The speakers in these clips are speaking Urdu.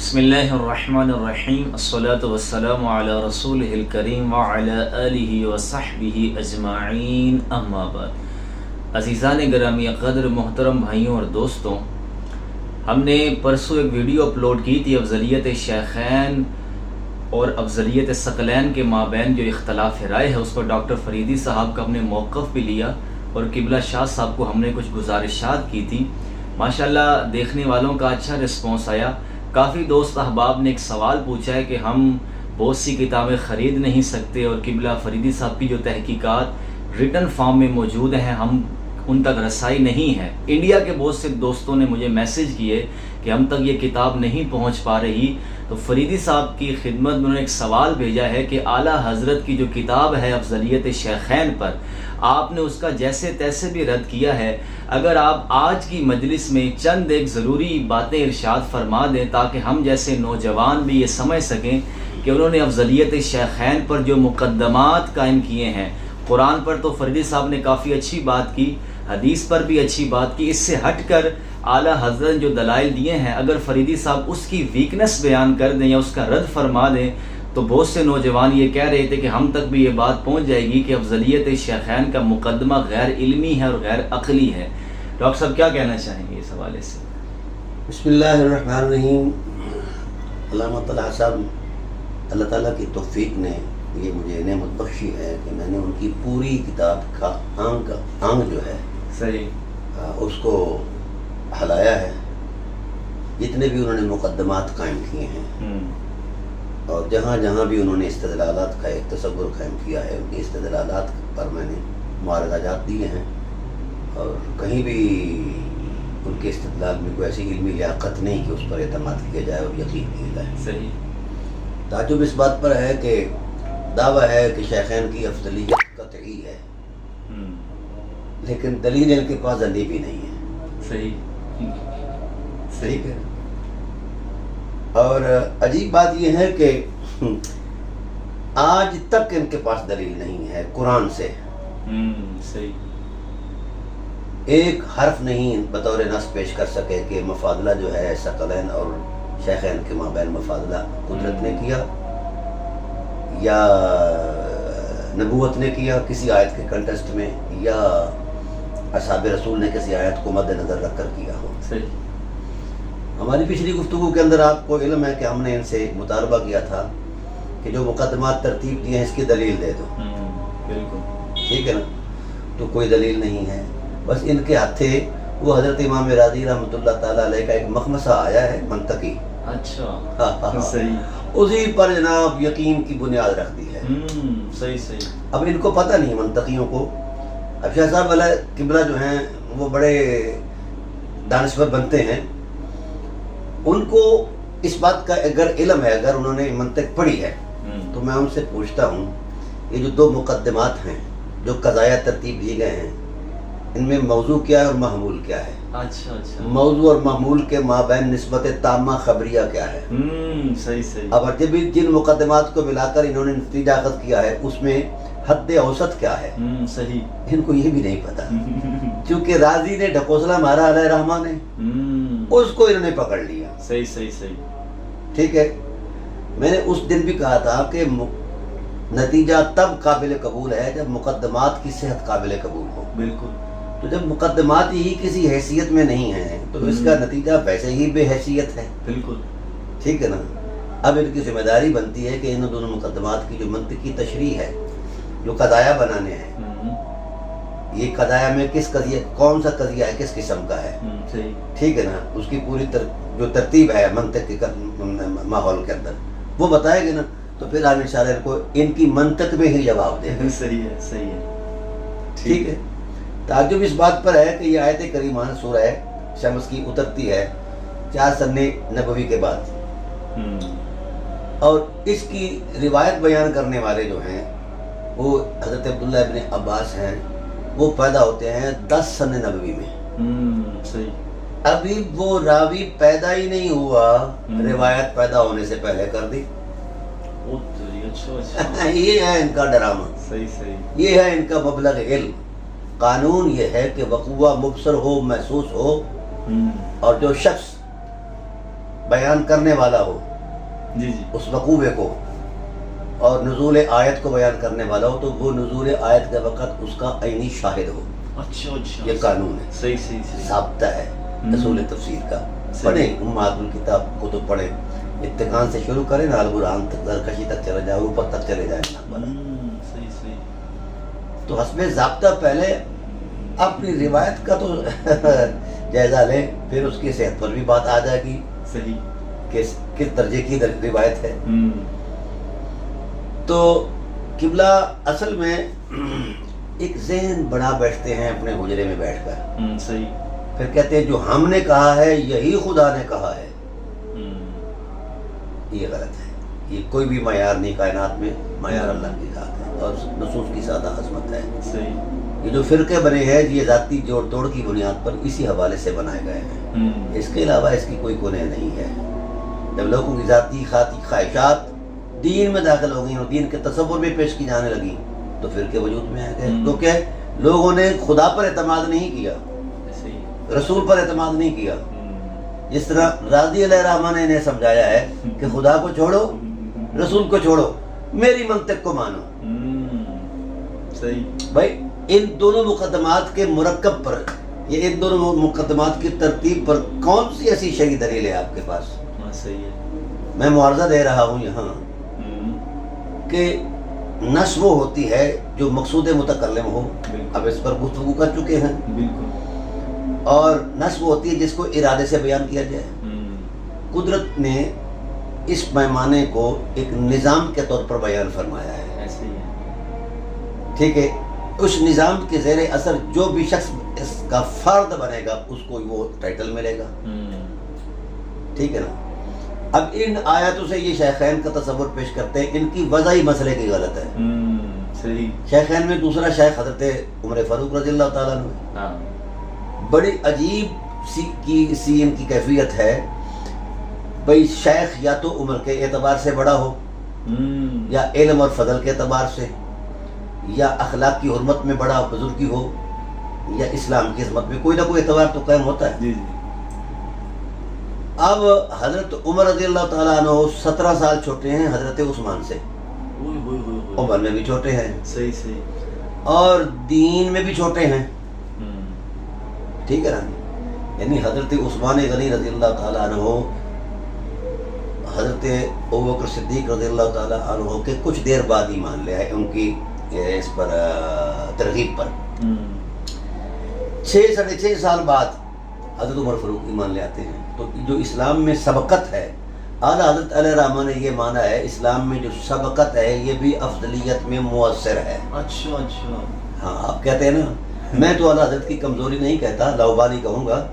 بسم اللہ الرحمن الرحیم الصلاۃ والسلام علی رسولہ الکریم وعلی آلہ وصحبہ اجمعین اما بعد۔ عزیزان گرامی قدر، محترم بھائیوں اور دوستوں، ہم نے پرسوں ایک ویڈیو اپلوڈ کی تھی افضلیت شیخین اور افضلیت ثقلین کے مابین جو اختلاف رائے ہے، اس پر ڈاکٹر فریدی صاحب کا ہم نے موقف بھی لیا اور قبلہ شاہ صاحب کو ہم نے کچھ گزارشات کی تھی۔ ماشاءاللہ دیکھنے والوں کا اچھا رسپانس آیا۔ کافی دوست احباب نے ایک سوال پوچھا ہے کہ ہم بہت سی کتابیں خرید نہیں سکتے اور قبلہ فریدی صاحب کی جو تحقیقات ریٹن فارم میں موجود ہیں ہم ان تک رسائی نہیں ہے۔ انڈیا کے بہت سے دوستوں نے مجھے میسج کیے کہ ہم تک یہ کتاب نہیں پہنچ پا رہی، تو فریدی صاحب کی خدمت میں انہوں نے ایک سوال بھیجا ہے کہ اعلیٰ حضرت کی جو کتاب ہے افضلیت شیخین پر، آپ نے اس کا جیسے تیسے بھی رد کیا ہے۔ اگر آپ آج کی مجلس میں چند ایک ضروری باتیں ارشاد فرما دیں تاکہ ہم جیسے نوجوان بھی یہ سمجھ سکیں کہ انہوں نے افضلیت شیخین پر جو مقدمات قائم کیے ہیں، قرآن پر تو فریدی صاحب نے کافی اچھی بات کی، حدیث پر بھی اچھی بات کی، اس سے ہٹ کر اعلیٰ حضرت نے جو دلائل دیے ہیں اگر فریدی صاحب اس کی ویکنس بیان کر دیں یا اس کا رد فرما دیں تو بہت سے نوجوان یہ کہہ رہے تھے کہ ہم تک بھی یہ بات پہنچ جائے گی کہ افضلیت شیخین کا مقدمہ غیر علمی ہے اور غیر عقلی ہے۔ ڈاکٹر صاحب کیا کہنا چاہیں گے اس حوالے سے؟ بسم اللہ الرحمن الرحیم۔ علامہ طلحہ صاحب، اللہ تعالیٰ کی توفیق نے یہ مجھے نعمت بخشی ہے کہ میں نے ان کی پوری کتاب کا آنگ جو ہے صحیح اس کو ہلایا ہے، جتنے بھی انہوں نے مقدمات قائم کیے ہیں اور جہاں جہاں بھی انہوں نے استدلالات کا ایک تصور قائم کیا ہے، ان کی استدلالات پر میں نے معارضہ جات دیے ہیں اور کہیں بھی ان کے استدلال میں کوئی ایسی علمی لیاقت نہیں کہ اس پر اعتماد کیا جائے اور یقین کیا جائے۔ صحیح۔ تعجب اس بات پر ہے کہ دعویٰ ہے کہ شیخین کی افضلیت قطعی ہے، لیکن دلیل ان کے پاس علی بھی نہیں ہے۔ صحیح ٹھیک ہے۔ اور عجیب بات یہ ہے کہ آج تک ان کے پاس دلیل نہیں ہے قرآن سے، صحیح، ایک حرف نہیں بطور نص پیش کر سکے کہ مفاضلہ جو ہے ثقلین اور شیخین کے مابین مفاضلہ قدرت نے کیا یا نبوت نے کیا کسی آیت کے کنٹیسٹ میں یا اصحاب رسول نے کسی آیت کو مد نظر رکھ کر کیا ہو۔ صحیح۔ ہماری پچھلی گفتگو کے اندر آپ کو علم ہے کہ ہم نے ان سے مطالبہ کیا تھا کہ جو مقدمات ترتیب دیے ہیں اس کی دلیل دے دو، بالکل ٹھیک ہے نا؟ تو کوئی دلیل نہیں ہے، بس ان کے ہاتھے وہ حضرت امام راضی رحمۃ اللہ تعالیٰ علیہ کا ایک مخمصہ آیا ہے منطقی، اچھا صحیح، اسی پر جناب یقین کی بنیاد رکھ دی ہے۔ صحیح صحیح۔ اب ان کو پتہ نہیں منطقیوں کو، اب شاہ صاحب علیہ قبلہ جو ہیں وہ بڑے دانشور بنتے ہیں، ان کو اس بات کا اگر علم ہے، اگر انہوں نے منطق پڑھی ہے تو میں ان سے پوچھتا ہوں یہ جو دو مقدمات ہیں جو قضایا ترتیب دیے گئے ہیں ان میں موضوع کیا ہے اور محمول کیا ہے؟ اچھا موضوع اور محمول کے مابین نسبت تامہ خبریہ کیا ہے؟ صحیح صحیح۔ اب جن مقدمات کو ملا کر انہوں نے نتیجہ اخذ کیا ہے اس میں حد اوسط کیا ہے؟ صحیح۔ ان کو یہ بھی نہیں پتا، چونکہ راضی نے ڈھکوسلا مارا علیہ رحمٰ نے، اس کو انہوں نے پکڑ لیا۔ صحیح صحیح صحیح۔ ٹھیک ہے، میں نے اس دن بھی کہا تھا کہ نتیجہ تب قابل قبول ہے جب مقدمات کی صحت قابل قبول ہو۔ بالکل۔ تو جب مقدمات ہی کسی حیثیت میں نہیں ہیں تو اس کا نتیجہ ویسے ہی بے حیثیت ہے۔ بالکل ٹھیک ہے نا؟ اب ان کی ذمہ داری بنتی ہے کہ ان دونوں مقدمات کی جو منطقی تشریح ہے، جو قضایا بنانے ہیں، یہ قضایا میں کس قضیہ، کون سا قضیہ ہے، کس قسم کا ہے، ٹھیک ہے نا، اس کی پوری جو ترتیب ہے منطق کے ماحول کے اندر وہ بتائے گے نا، تو پھر آپ انشاءاللہ کو ان کی منطق میں ہی جواب دیں گے۔ صحیح ہے صحیح ہے۔ ٹھیک ہے۔ تعجب اس بات پر ہے کہ یہ آیت کریمہ سورہ شمس کی اترتی ہے 4 سنہ نبوی کے بعد، اور اس کی روایت بیان کرنے والے جو ہیں وہ حضرت عبداللہ ابن عباس ہیں، وہ پیدا ہوتے ہیں 10 سنہ نبوی میں۔ صحیح۔ ابھی وہ راوی پیدا ہی نہیں ہوا، روایت پیدا ہونے سے پہلے کر دی۔ یہ ہے ان کا ڈرامہ، صحیح صحیح، یہ ہے ان کا مبلغ علم۔ قانون یہ ہے کہ وقوع مبصر ہو، محسوس ہو، اور جو شخص بیان کرنے والا ہو جی جی اس وقوع کو، اور نزول آیت کو بیان کرنے والا ہو، تو وہ نزول آیت کے وقت اس کا عینی شاہد ہو. اچھا اچھا یہ قانون ہے، صحیح صحیح صحیح ضابطہ ہے اصول تفسیر کا. پڑھیں امہات الکتاب کتب پڑھیں، اتقان سے شروع کریں نا القرآن تک، زرکشی تک چلے جائیں، اوپر تک چلے جائیں. صحیح صحیح. تو حسب ضابطہ پہلے اپنی روایت کا تو جائزہ لیں، پھر اس کی صحت پر بھی بات آ جائے گی صحیح کہ کس درجے کی روایت ہے. تو قبلہ اصل میں ایک ذہن بنا بیٹھتے ہیں اپنے حجرے میں بیٹھ کر، صحیح. پھر کہتے ہیں جو ہم نے کہا ہے یہی خدا نے کہا ہے. یہ غلط ہے. یہ کوئی بھی معیار نہیں کائنات میں، معیار اللہ کی ذات ہے اور نصوص کی سادہ عظمت ہے. صحیح. یہ جو فرقے بنے ہیں یہ ذاتی جوڑ توڑ کی بنیاد پر اسی حوالے سے بنائے گئے ہیں. اس کے علاوہ اس کی کوئی کنہ نہیں ہے. جب لوگوں کی ذاتی خواہشات دین میں داخل ہو گئی اور دین کے تصور میں پیش کی جانے لگی تو فرقے وجود میں آ گئے، کیونکہ لوگوں نے خدا پر اعتماد نہیں کیا، رسول پر اعتماد نہیں کیا. جس طرح راضی علیہ الرحمٰن نے انہیں سمجھایا ہے کہ خدا کو چھوڑو، رسول کو چھوڑو، میری منطق کو مانو. صحیح. بھائی ان دونوں مقدمات کے مرکب پر، یہ ان دونوں مقدمات کی ترتیب پر کون سی ایسی شرعی دلیل ہے آپ کے پاس؟ صحیح ہے. میں معارضہ دے رہا ہوں یہاں کہ نصب وہ ہوتی ہے جو مقصود متکلم ہو، اب اس پر گفتگو کر چکے ہیں. بالکل. اور نصب ہوتی ہے جس کو ارادے سے بیان کیا جائے. قدرت نے اس پیمانے کو ایک نظام کے طور پر بیان فرمایا ہے. ایسے ہی ہے. ٹھیک ہے. اس نظام کے زیر اثر جو بھی شخص اس کا فرد بنے گا اس کو وہ ٹائٹل ملے گا. ٹھیک ہے نا. اب ان آیاتوں سے یہ شیخین کا تصور پیش کرتے ہیں، ان کی وضعی مسئلے کی غلط ہے. صحیح. شیخین میں دوسرا شیخ حضرت عمر فاروق رضی اللہ تعالیٰ عنہ. بڑی عجیب سی ان کی کیفیت ہے. بھئی شیخ یا تو عمر کے اعتبار سے بڑا ہو، یا علم اور فضل کے اعتبار سے، یا اخلاق کی حرمت میں بڑا بزرگی ہو، یا اسلام کی عظمت میں، کوئی نہ کوئی اعتبار تو قائم ہوتا ہے. اب حضرت عمر رضی اللہ تعالیٰ عنہ 17 سال چھوٹے ہیں حضرت عثمان سے. عمر میں بھی چھوٹے ہیں، صحیح صحیح، اور دین میں بھی چھوٹے ہیں. ٹھیک ہے نا. یعنی حضرت عثمان غنی رضی اللہ تعالیٰ عنہ حضرت ابوبکر صدیق رضی اللہ تعالیٰ عنہ کے کچھ دیر بعد ایمان لے آئے، ان کی اس پر ترغیب پر. 6 ساڑھے 6 سال بعد حضرت عمر فاروق ایمان لے آتے ہیں. تو جو اسلام میں سبقت ہے، اعلیٰ حضرت علیہ الرحمٰن نے یہ مانا ہے اسلام میں جو سبقت ہے یہ بھی افضلیت میں مؤثر ہے. اچھا اچھا. ہاں آپ کہتے ہیں نا، میں تو اعلیٰ حضرت کی کمزوری نہیں کہتا، لاوبالی کہوں گا،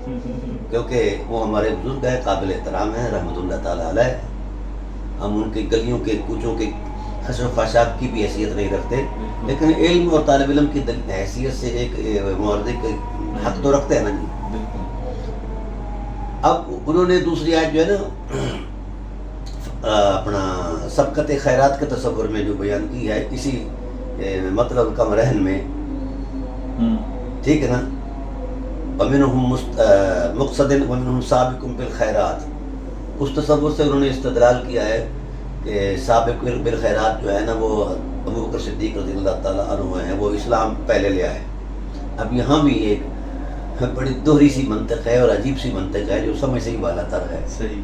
کیونکہ وہ ہمارے بزرگ ہیں، قابل احترام ہیں رحمۃ اللہ تعالیٰ علیہ. ہم ان کی گلیوں کے کوچوں کے حسب و فحشاب کی بھی حیثیت نہیں رکھتے، لیکن علم اور طالب علم کی حیثیت سے ایک معارضے کے حق تو رکھتے ہیں نا جی. اب انہوں نے دوسری آیت جو ہے نا اپنا سبقت خیرات کے تصور میں جو بیان کی ہے، اسی مطلب کم رہن میں، ٹھیک ہے نا، وَمِنْهُمْ مُقْصَدٍ وَمِنْهُمْ سَابِقٌ بِالْخَيْرَاتِ، اس تصور سے انہوں نے استدلال کیا ہے کہ سابق بالخیرات جو ہے نا وہ ابوبکر صدیق رضی اللہ تعالیٰ عنہ ہیں، وہ اسلام پہلے لے آئے. اب یہاں بھی ایک بڑی دوہری سی منطق ہے اور عجیب سی منطق ہے جو سمجھ سے ہی بالا تر ہے. صحیح.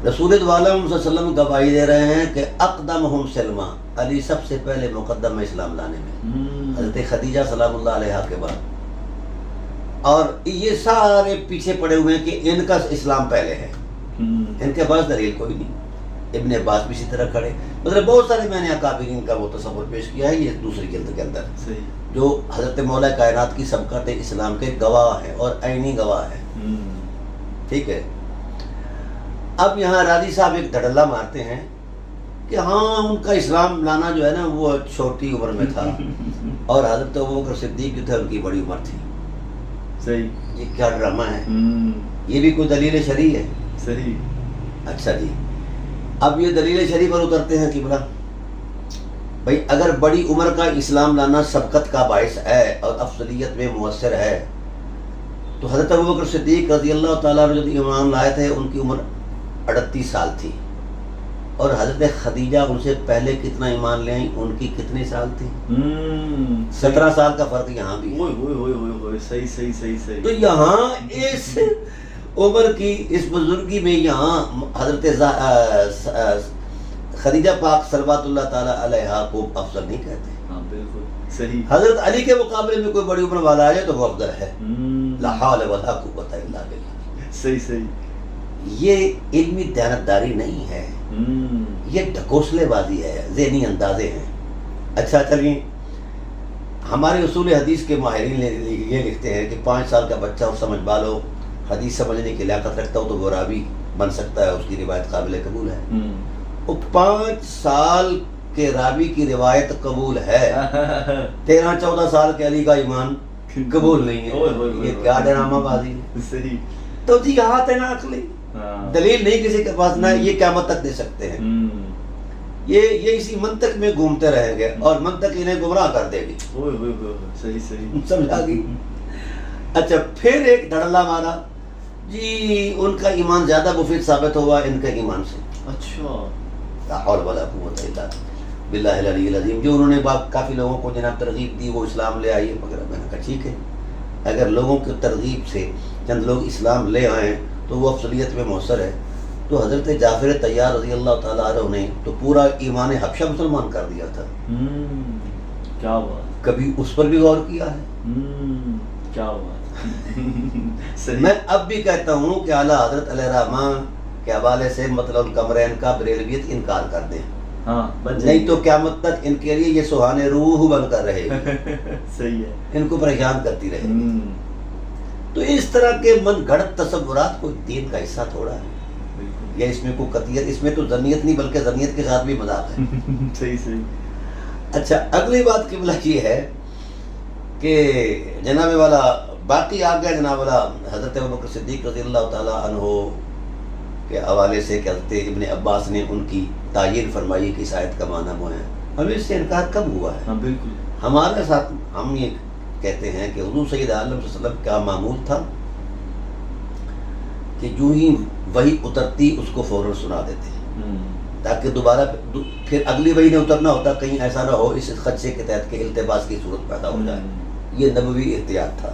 رسول دو عالم صلی اللہ علیہ وسلم گواہی دے رہے ہیں کہ اقدمہم سلما، علی سب سے پہلے مقدم ہے اسلام لانے میں، حضرت خدیجہ سلام اللہ علیہا کے بعد. اور یہ سارے پیچھے پڑے ہوئے ہیں کہ ان کا اسلام پہلے ہے، ان کے پاس دلیل کوئی نہیں. ابن عباس بھی اسی طرح کھڑے، مطلب بہت سارے میں نے اکابرین کا وہ تصور پیش کیا ہے یہ دوسری جلد کے اندر. صحیح. جو حضرت مولا کائنات کی سبقت اسلام کے گواہ ہیں اور عینی گواہ ہیں. ٹھیک ہے. اب یہاں راضی صاحب ایک دھڑلہ مارتے ہیں کہ ہاں ان کا اسلام لانا جو ہے نا وہ چھوٹی عمر میں تھا اور حضرت ابوبکر صدیق جو تھے ان کی بڑی عمر تھی. صحیح. یہ کیا ڈرامہ ہے؟ یہ بھی کوئی دلیل شرعی ہے؟ صحیح. اچھا جی، اب یہ دلیل شرعی پر اترتے ہیں کہ بلا بھائی اگر بڑی عمر کا اسلام لانا سبقت کا باعث ہے اور افضلیت میں مؤثر ہے تو حضرت ابوبکر صدیق رضی اللہ تعالیٰ عنہ جب ایمان لائے تھے ان کی عمر 38 سال تھی، اور حضرت خدیجہ ان سے پہلے کتنا ایمان لے آئیں، ان کی کتنے سال تھی؟ 17 سال کا فرق یہاں بھی ہے۔ صحیح تو یہاں اس عمر کی اس بزرگی میں یہاں حضرت خدیجہ پاک صلوات اللہ تعالیٰ علیہا کو افضل نہیں کہتے۔ ہاں بالکل صحیح۔ حضرت علی کے مقابلے میں کوئی بڑی عمر والا ہے تو وہ افضل ہے۔ لا حول ولا قوت الا باللہ۔ صحیح۔ یہ علمی دیانتداری نہیں ہے، یہ ڈھکوسلے بازی ہے، ذہنی اندازے ہیں۔ اچھا چلیے، ہمارے اصول حدیث کے ماہرین یہ لکھتے ہیں کہ 5 سال کا بچہ اور سمجھ بالو حدیث سمجھنے کی لیاقت رکھتا ہو تو وہ راوی بن سکتا ہے، اس کی روایت قابل قبول ہے۔ وہ 5 سال کے راوی کی روایت قبول ہے، 13-14 سال کے علی کا ایمان قبول نہیں ہے۔ یہ کیا ڈرامہ بازی ہے؟ تو جی ہاتھ ہے نا عقلی، دلیل نہیں کسی کے پاس نہ، یہ قیامت تک دے سکتے ہیں۔ یہ اسی منطق میں گھومتے رہیں گے اور منطق انہیں گمراہ کر دے گی۔ صحیح سمجھا گی؟ اچھا، پھر ایک دھڑلہ مارا جی ان کا ایمان زیادہ مفید ثابت ہوا ان کے ایمان سے۔ اچھا، لا حول ولا قوت الا باللہ العلی العظیم۔ جو انہوں نے کافی لوگوں کو جناب ترغیب دی وہ اسلام لے آئیے وغیرہ، میں نے کہا ٹھیک ہے، اگر لوگوں کی ترغیب سے چند لوگ اسلام لے آئیں تو وہ افضلیت میں مؤثر ہے۔ تو حضرت جعفر طیار رضی اللہ تعالیٰ عنہ نے تو پورا ایمان حبشہ مسلمان کر دیا تھا۔ کیا بات، کبھی اس پر بھی غور کیا ہے؟ کیا بات۔ میں اب بھی کہتا ہوں کہ اعلیٰ حضرت علیہ الرحمٰن کے حوالے سے مطلب القمرین کا بریلویت انکار کر دیں، نہیں تو قیامت تک ان کے لیے یہ سہان روح بن کر رہے گی۔ صحیح ہے، ان کو پریشان کرتی رہے گی۔ تو اس طرح کے من گھڑت تصورات کوئی دین کا حصہ تھوڑا ہے، یا اس میں کوئی قطعیت، اس میں تو ذنیت نہیں بلکہ ذنیت کے ساتھ بھی مذاق ہے۔ صحیح۔ اچھا، اگلی بات قبلہ یہ ہے کہ جناب والا باقی آ گیا جناب والا حضرت ابوبکر صدیق رضی اللہ تعالیٰ عنہ کے حوالے سے کہ حضرت ابن عباس نے ان کی تعین فرمائی کہ اس آیت کا معنی وہ ہے۔ ہمیں اس سے انکار کب ہوا ہے؟ بالکل، ہمارے ساتھ ہم یہ کہتے ہیں کہ حضور سید عالم صلی اللہ علیہ وسلم کا معمول تھا کہ جو ہی وہی اترتی اس کو فوراً سنا دیتے تاکہ دوبارہ پھر اگلی وہی نے اترنا ہوتا، کہیں ایسا نہ ہو اس خدشے کے تحت کہ التباس کی صورت پیدا ہو جائے۔ یہ نبوی احتیاط تھا۔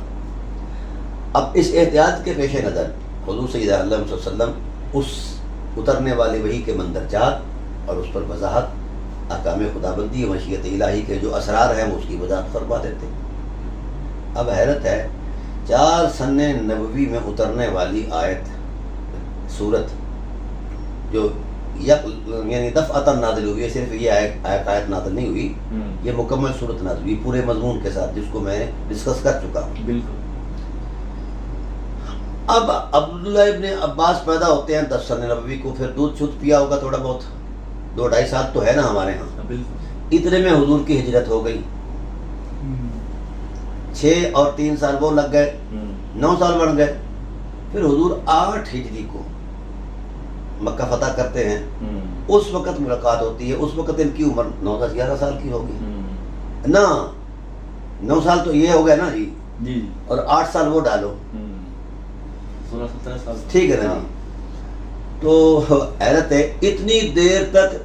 اب اس احتیاط کے پیش نظر حضور سید عالم صلی اللہ علیہ وسلم اس اترنے والے وحی کے مندرجات اور اس پر وضاحت، احکام خدابندی مشیت الہی کے جو اسرار ہیں وہ اس کی وضاحت فرما دیتے۔ اب حیرت ہے، 4 سن نبوی میں اترنے والی آیت سورت جو یعنی دفعتاً نازل ہوئی ہے، صرف یہ آیت نازل نہیں ہوئی، یہ مکمل سورت نازل ہوئی پورے مضمون کے ساتھ جس کو میں ڈسکس کر چکا ہوں۔ بالکل۔ اب عبداللہ ابن عباس پیدا ہوتے ہیں 10 سن نبوی کو، پھر دودھ چھوٹ پیا ہوگا تھوڑا بہت، 2-2.5 سال تو ہے نا ہمارے ہاں۔ بالکل۔ اتنے میں حضور کی ہجرت ہو گئی، 6 اور 3 سال وہ لگ گئے، 9 سال بن گئے۔ پھر حضور 8 ہجری کو مکہ فتح کرتے ہیں، اس وقت ملاقات ہوتی ہے، اس وقت ان کی عمر 9-10-11 سال کی ہوگی نا، 9 سال تو یہ ہو گیا نا جی، اور 8 سال وہ ڈالو، 16-17 سال، ٹھیک ہے نا جی۔ تو حیرت ہے، اتنی دیر تک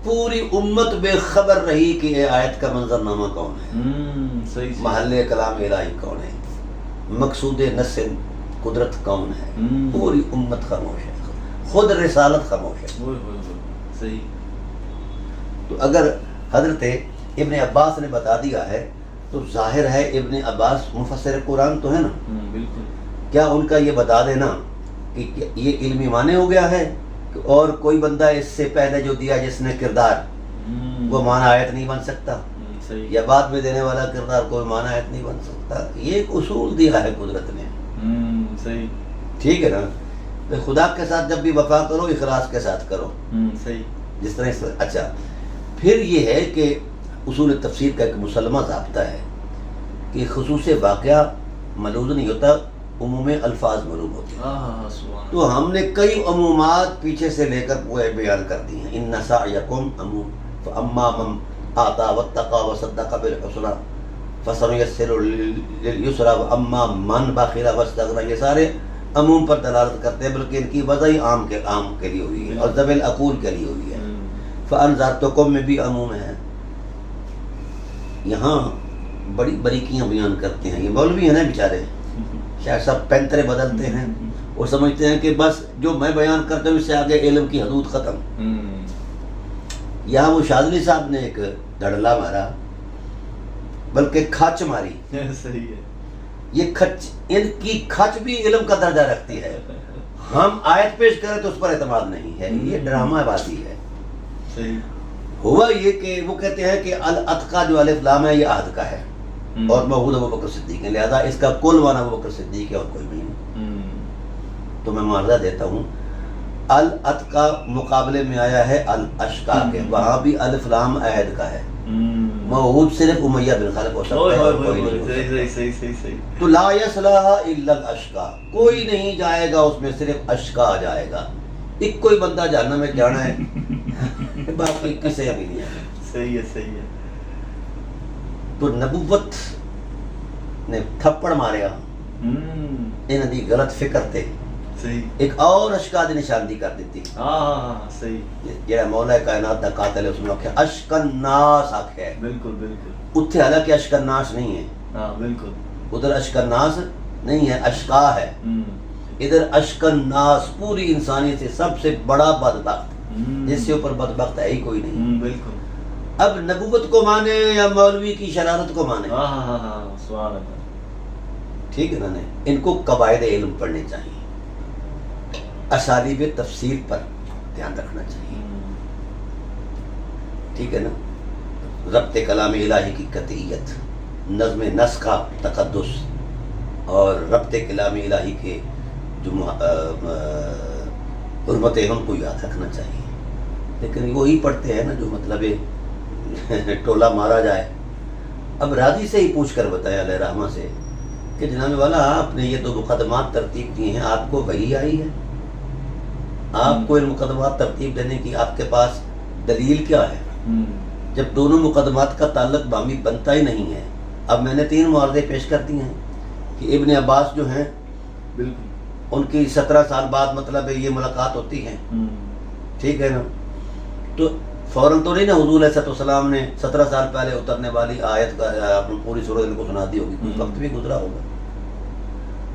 پوری امت بے خبر رہی کہ یہ آیت کا منظرنامہ کون ہے، محل کلام الہی کون ہے، مقصود نصر قدرت کون ہے، پوری امت خاموش ہے، خود رسالت خاموش ہے۔ صحیح۔ تو اگر حضرت ابن عباس نے بتا دیا ہے تو ظاہر ہے ابن عباس مفسر قرآن تو ہے نا، بالکل۔ کیا ان کا یہ بتا دینا کہ یہ علمی معنی ہو گیا ہے، اور کوئی بندہ اس سے پہلے جو دیا جس نے کردار وہ معنی آیت نہیں بن سکتا، یا بعد میں دینے والا کردار کوئی معنی آیت نہیں بن سکتا؟ یہ ایک اصول دیا ہے قدرت نے۔ صحیح، ٹھیک ہے نا، خدا کے ساتھ جب بھی وفا کرو اخلاص کے ساتھ کرو، صحیح، جس طرح۔ اچھا، پھر یہ ہے کہ اصول تفسیر کا ایک مسلمہ ضابطہ ہے کہ خصوص واقعہ ملوز نہیں ہوتا، عموم الفاظ معلوم ہوتے ہیں۔ تو ہم نے کئی عمومات پیچھے سے لے کر پورے بیان کر دی ہیں۔ ان سعیکم فاما من آتا واتقى وصدق بالحسنى فَسَنُيَسِّرُهُ لِلْيُسْرَىٰ وَأَمَّا مَنْ بَخِلَ وَاسْتَغْنَىٰ، یہ سارے عموم پر دلالت کرتے ہیں، بلکہ ان کی وضع ہی عام کے لیے ہوئی ہے اور ذوی العقول کے لیے ہوئی ہے۔ فَأَنذَرْتُكُم میں بھی عموم ہے۔ یہاں بڑی باریکیاں بیان کرتے ہیں، یہ مولوی ہیں نا بیچارے، شاید سب پینترے بدلتے ہیں اور سمجھتے ہیں کہ بس جو میں بیان کرتا ہوں اس سے آگے علم کی حدود ختم۔ یہاں وہ شاذلی صاحب نے ایک دھڑلا مارا، بلکہ کھچ ماری۔ صحیح ہے، یہ کھچ، ان کی کھچ بھی علم کا درجہ رکھتی ہے۔ ہم آیت پیش کریں تو اس پر اعتماد نہیں ہے، یہ ڈرامہ بازی ہے۔ صحیح۔ ہوا یہ کہ وہ کہتے ہیں کہ الاتقا جو الف لام ہے یہ عہد کا ہے اور موعود ابوبکر صدیق ہے، لہذا اس کا کل معنی ابوبکر صدیق ہے اور کوئی نہیں۔ تو میں معاوضہ دیتا ہوں، الاتقا مقابلے میں آیا ہے الاشقا کے، وہاں بھی الف لام عہد کا ہے، موعود صرف امیہ بن خلف ہو سکتا ہے اور کوئی نہیں ہو سکتا۔ تو لا یصلحا الا الاشقا، کوئی نہیں جائے گا اس میں، صرف اشقا جائے گا، ایک کوئی بندہ جہنم میں جانا ہے، باقی کسے ابھی نہیں آنا۔ صحیح ہے، صحیح ہے۔ تو نبوت نے تھپڑ ماریا، انہاں دی غلط فکر تے صحیح ایک اور اشکا دی نشاندہی کر دیتی۔ صحیح، جڑا مولا کائنات دا قاتل ہے اس نے آکھیا اشک الناس آکھیا ہے، بالکل بالکل، اتھے حالانکہ اشک الناس نہیں ہے، بالکل ادھر اشک الناس نہیں ہے، اشقا ہے، ادھر اشک الناس پوری انسانیت سے سب سے بڑا بدبخت، جس سے اوپر بدبخت ہے ہی کوئی نہیں۔ بالکل۔ اب نبوت کو مانے یا مولوی کی شرارت کو مانے، سبحان اللہ، ٹھیک ہے نا، ان کو قواعد علم پڑھنے چاہیے، اسالیب تفسیر پر دھیان رکھنا چاہیے، ٹھیک ہے نا، ربط کلام الہی کی قطعیت، نظم نسخ کا تقدس اور ربط کلام الہی کے جو حرمتیں ان کو یاد رکھنا چاہیے۔ لیکن وہی پڑھتے ہیں نا جو مطلب ٹولہ مارا جائے۔ اب راضی سے ہی پوچھ کر بتایا علیہ رحمہ سے کہ جناب والا آپ نے یہ دو مقدمات ترتیب دیے ہیں، آپ کو وحی آئی ہے؟ آپ کو ان مقدمات ترتیب دینے کی آپ کے پاس دلیل کیا ہے؟ جب دونوں مقدمات کا تعلق باہمی بنتا ہی نہیں ہے۔ اب میں نے 3 معارضے پیش کر دیے ہیں کہ ابن عباس جو ہیں بالکل ان کی 17 سال بعد مطلب یہ ملاقات ہوتی ہے، ٹھیک ہے نا، تو فوراً تو نہیں نا حضور علیہ السلام نے 17 سال پہلے اترنے والی آیت کا پوری سورۃ ان کو سنا دی ہوگی، کچھ وقت بھی گزرا ہوگا۔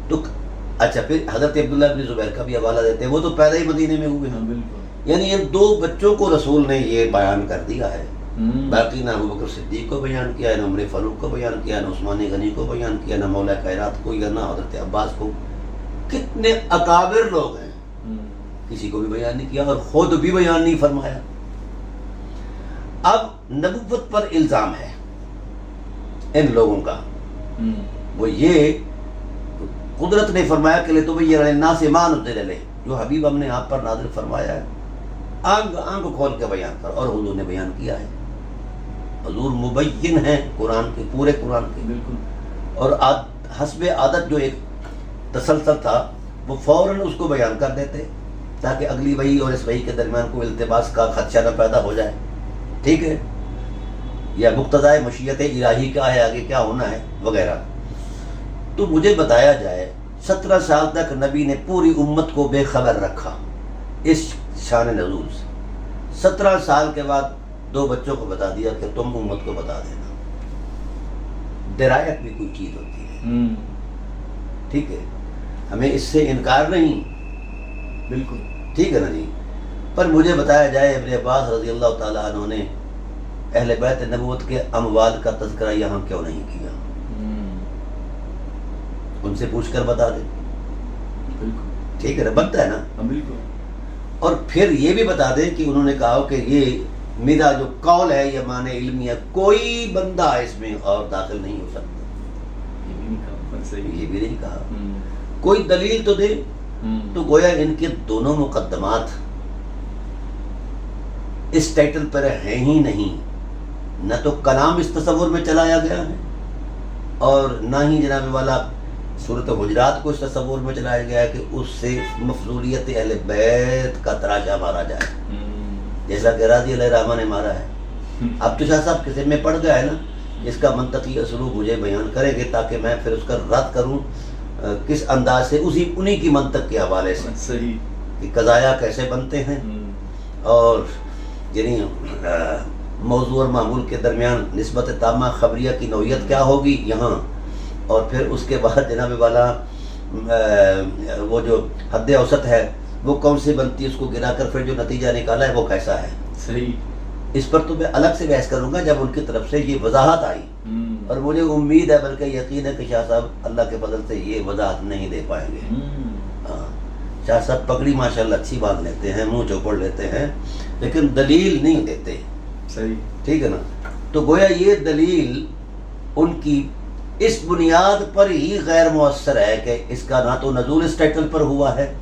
تو اچھا پھر حضرت عبداللہ بن زبیر کا بھی حوالہ دیتے ہیں، وہ تو پہلے ہی مدینے میں ہوئے ہیں، یعنی ان 2 بچوں کو رسول نے یہ بیان کر دیا ہے، باقی نہ ابوبکر صدیق کو بیان کیا ہے، نہ عمر فاروق کو بیان کیا ہے، نہ عثمان غنی کو بیان کیا، نہ مولا کائنات کو، یا نہ حضرت عباس کو۔ کتنے اکابر لوگ ہیں، کسی کو بھی بیان نہیں کیا اور خود بھی بیان نہیں فرمایا۔ اب نبوت پر الزام ہے ان لوگوں کا، وہ یہ قدرت نے فرمایا کہ لِتُبَيِّنَ لِلنَّاسِ مَا نُزِّلَ إِلَيْهِمْ، جو حبیب ہم نے آپ پر نازل فرمایا ہے آنکھ کھول کے بیان کر، اور حضور نے بیان کیا ہے۔ حضور مبین ہیں قرآن کے، پورے قرآن کے، بالکل، اور حسب عادت جو ایک تسلسل تھا وہ فوراً اس کو بیان کر دیتے تاکہ اگلی وحی اور اس وحی کے درمیان کوئی التباس کا خدشہ نہ پیدا ہو جائے، ٹھیک ہے، یا مقتضائے مشیت الہی کیا ہے، آگے کیا ہونا ہے وغیرہ۔ تو مجھے بتایا جائے 17 سال تک نبی نے پوری امت کو بے خبر رکھا اس شان نزول سے، 17 سال کے بعد 2 بچوں کو بتا دیا کہ تم امت کو بتا دینا۔ درایت بھی کوئی چیز ہوتی ہے، ٹھیک ہے، ہمیں اس سے انکار نہیں، بالکل ٹھیک ہے نا جی، پر مجھے بتایا جائے ابن عباس رضی اللہ تعالیٰ عنہ نے اہل بیت نبوت کے اموال کا تذکرہ یہاں کیوں نہیں کیا؟ ان سے پوچھ کر بتا دیں، بالکل ٹھیک ہے نا، بنتا ہے نا، بالکل۔ اور پھر یہ بھی بتا دیں کہ انہوں نے کہا کہ یہ میرا جو قول ہے یہ معنی علمی ہے، کوئی بندہ اس میں اور داخل نہیں ہو سکتا، یہ بھی نہیں کہا، کوئی دلیل تو دے۔ تو گویا ان کے دونوں مقدمات اس ٹائٹل پر ہیں ہی نہیں، نہ تو کلام اس تصور میں چلایا گیا ہے اور نہ ہی جناب والا سورۃ حجرات کو اس تصور میں چلایا گیا ہے کہ اس سے مفضولیت اہل بیت کا تراشا مارا جائے، جیسا کہ راضی علیہ رحمہ نے مارا ہے۔ اب تو شاہ صاحب کسی میں پڑ گیا ہے نا اس کا منطقی اسلوب مجھے بیان کریں گے تاکہ میں پھر اس کا رد کروں کس انداز سے، انہی کی منطق کے حوالے سے صحیح کہ قضایا کیسے بنتے ہیں، اور یعنی موضوع اور معمول کے درمیان نسبت تامہ خبریہ کی نوعیت کیا ہوگی یہاں، اور پھر اس کے بعد جناب والا وہ جو حد اوسط ہے وہ کون سی بنتی ہے، اس کو گرا کر پھر جو نتیجہ نکالا ہے وہ کیسا ہے۔ صحیح، اس پر تو میں الگ سے بحث کروں گا جب ان کی طرف سے یہ وضاحت آئی، اور مجھے امید ہے بلکہ یقین ہے کہ شاہ صاحب اللہ کے فضل سے یہ وضاحت نہیں دے پائیں گے۔ ہاں، شاہ صاحب پگڑی ماشاءاللہ اچھی باندھ لیتے ہیں، منہ چوپڑ لیتے ہیں، لیکن دلیل نہیں دیتے۔ صحیح، ٹھیک ہے نا؟ تو گویا یہ دلیل ان کی اس بنیاد پر ہی غیر مؤثر ہے کہ اس کا نہ تو نزول اس ٹائٹل پر ہوا ہے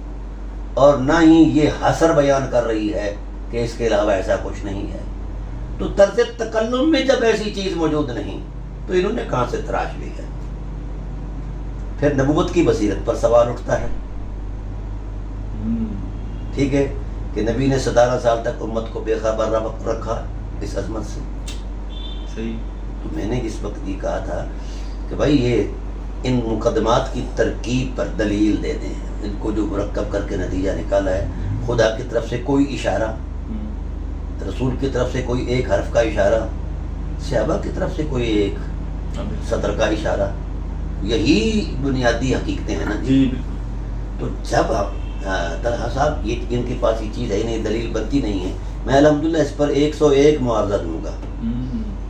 اور نہ ہی یہ حصر بیان کر رہی ہے کہ اس کے علاوہ ایسا کچھ نہیں ہے۔ تو طرز تکلم میں جب ایسی چیز موجود نہیں تو انہوں نے کہاں سے تراش لی ہے؟ پھر نبوت کی بصیرت پر سوال اٹھتا ہے، ٹھیک ہے، کہ نبی نے 17 سال تک امت کو بے خبر رکھا اس عظمت سے۔ صحیح، تو میں نے اس وقت یہ کہا تھا کہ بھائی یہ ان مقدمات کی ترکیب پر دلیل دے دیں، ان کو جو مرکب کر کے نتیجہ نکالا ہے، خدا کی طرف سے کوئی اشارہ، رسول کی طرف سے کوئی ایک حرف کا اشارہ، صحابہ کی طرف سے کوئی ایک سطر کا اشارہ، یہی بنیادی حقیقتیں ہیں نا جی۔ تو جب طلحہ صاحب یہ ان کے پاس یہ چیز ہے نہیں، دلیل بنتی نہیں ہے، میں الحمدللہ اس پر 101 معاوضہ دوں گا،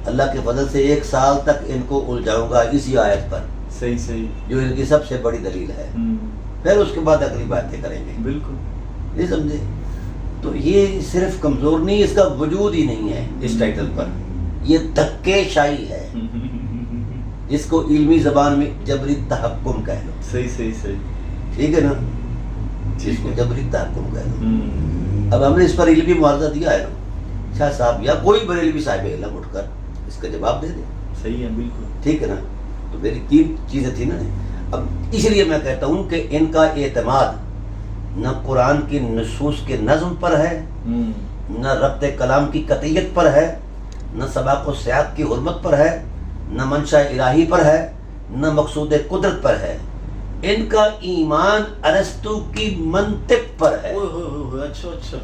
اللہ کے فضل سے 1 سال تک ان کو الجھاؤں گا اسی آیت پر، صحیح صحیح، جو ان کی سب سے بڑی دلیل ہے، پھر اس کے بعد اگلی باتیں کریں گے۔ بالکل، یہ سمجھے؟ تو یہ صرف کمزور نہیں، اس کا وجود ہی نہیں ہے اس ٹائٹل پر، یہ دھکے شائی ہے جس کو علمی زبان میں جبری تحکم کہہ لو۔ صحیح صحیح صحیح، ٹھیک ہے نا؟ جس کو جبری تحکم کہہ لو۔ اب ہم نے اس پر علمی معاوضہ دیا ہے نا، شاہ صاحب یا کوئی بریلوی صاحب علم اٹھ کر اس کا جواب دے دے۔ صحیح ہے، بالکل ٹھیک ہے نا؟ تو میری 3 چیزیں تھیں نا۔ اب اس لیے میں کہتا ہوں کہ ان کا اعتماد نہ قرآن کی نصوص کے نظم پر ہے، نہ ربط کلام کی قطعیت پر ہے، نہ سباق و سیاق کی حرمت پر ہے، نہ منشا الہی پر ہے، نہ مقصود قدرت پر ہے، ان کا ایمان ارسطو کی منطق پر ہے۔ اچھا اچھا،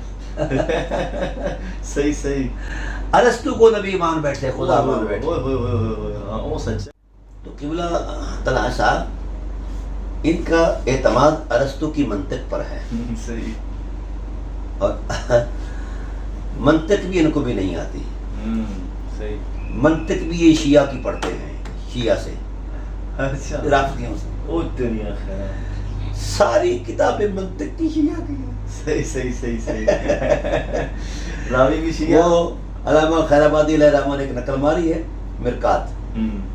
صحیح صحیح، ارسطو کو نبی مان بیٹھے، خدا مان بیٹھے۔ وہ سچ ہے۔ تو قبلہ طلحہ صاحب ان کا اعتماد ارسطو کی منطق پر ہے، صحیح، اور منطق بھی ان کو بھی نہیں آتی۔ صحیح، منطق بھی یہ شیعہ کی پڑھتے ہیں، شیعہ سے، اچھا، رافضیوں سے۔ او دنیا خیر، ساری کتابیں منطق کی شیعہ کی ہیں۔ صحیح صحیح صحیح صحیح، راوی بھی شیعہ۔ وہ علامہ خیر آبادی علیہ الرحمہ نے ایک نقل ماری ہے مرکات،